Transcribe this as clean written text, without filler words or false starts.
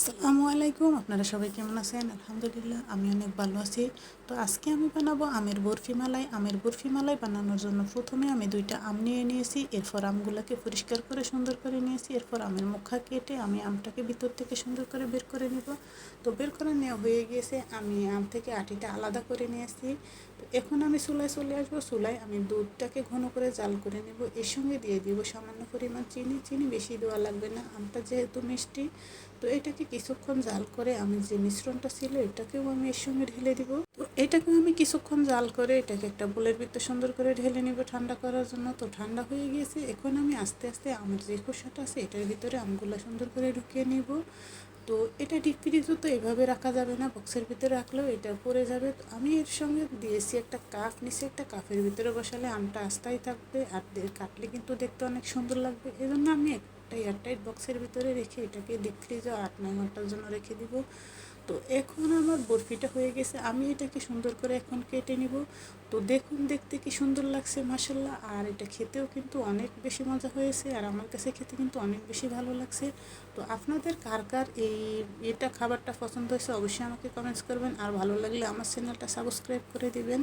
আসসালামু আলাইকুম, আপনারা সবাই কেমন আছেন? আলহামদুলিল্লাহ আমি অনেক ভালো আছি। তো আজকে আমি বানাবো আমের বরফি মালাই। আমের বরফি মালাই বানানোর জন্য প্রথমে আমি 2টা আম নিয়ে নিয়েছি। এরপর আমগুলোকে পরিষ্কার করে সুন্দর করে নিয়েছি। এরপর আমের মুখা কেটে আমি আমটাকে ভিতর থেকে সুন্দর করে বের করে নিব। তো বের করে নেওয়া হয়ে গিয়েছে, আমি আম থেকে আটিটা আলাদা করে নিয়েছি। তো এখন আমি চুলায় চলে আসবো। চুলায় আমি দুধটাকে ঘন করে জাল করে নেব। এর সঙ্গে দিয়ে দিব সামান্য পরিমাণ চিনি। চিনি বেশি দেওয়া লাগবে না, আমটা যেহেতু মিষ্টি। তো এটাকে কিছুক্ষণ জাল করে আমি যে মিশ্রণটা ছিল এটাকেও আমি এর সঙ্গে ঢেলে দিব। তো এটাকেও আমি কিছুক্ষণ জাল করে এটাকে একটা বোলের ভিতরে সুন্দর করে ঢেলে নিব ঠান্ডা করার জন্য। তো ঠান্ডা হয়ে গিয়েছে, এখন আমি আস্তে আস্তে আমের যে খোসাটা আছে এটার ভিতরে আমগুলো সুন্দর করে ঢুকিয়ে নিব। তো এটা ডিপ ফ্রিজে তো এভাবে রাখা যাবে না, বক্সের ভিতরে রাখলেও এটা পড়ে যাবে। তো আমি এর সঙ্গে দিয়েছি একটা কাপ, নিচে একটা কাপের ভিতরে বসালে আমটা আস্তাই থাকবে আর কাটলে কিন্তু দেখতে অনেক সুন্দর লাগবে। এজন্য আমি একটা এয়ারটাইট বক্সের ভিতরে রেখে এটাকে ডিপ ফ্রিজে 8-9 ঘন্টার জন্য রেখে দিব। তো এখন আমার বরফিটা হয়ে গেছে, আমি এটাকে সুন্দর করে এখন কেটে নিব। তো দেখুন দেখতে কি সুন্দর লাগছে মাশাল্লাহ, আর এটা খেতেও কিন্তু অনেক বেশি মজা হয়েছে, আর আমার কাছে খেতে কিন্তু অনেক বেশি ভালো লাগছে। তো আপনাদের কার কার এটা খাবারটা পছন্দ হয়েছে অবশ্যই আমাকে কমেন্টস করবেন, আর ভালো লাগলে আমার চ্যানেলটা সাবস্ক্রাইব করে দিবেন।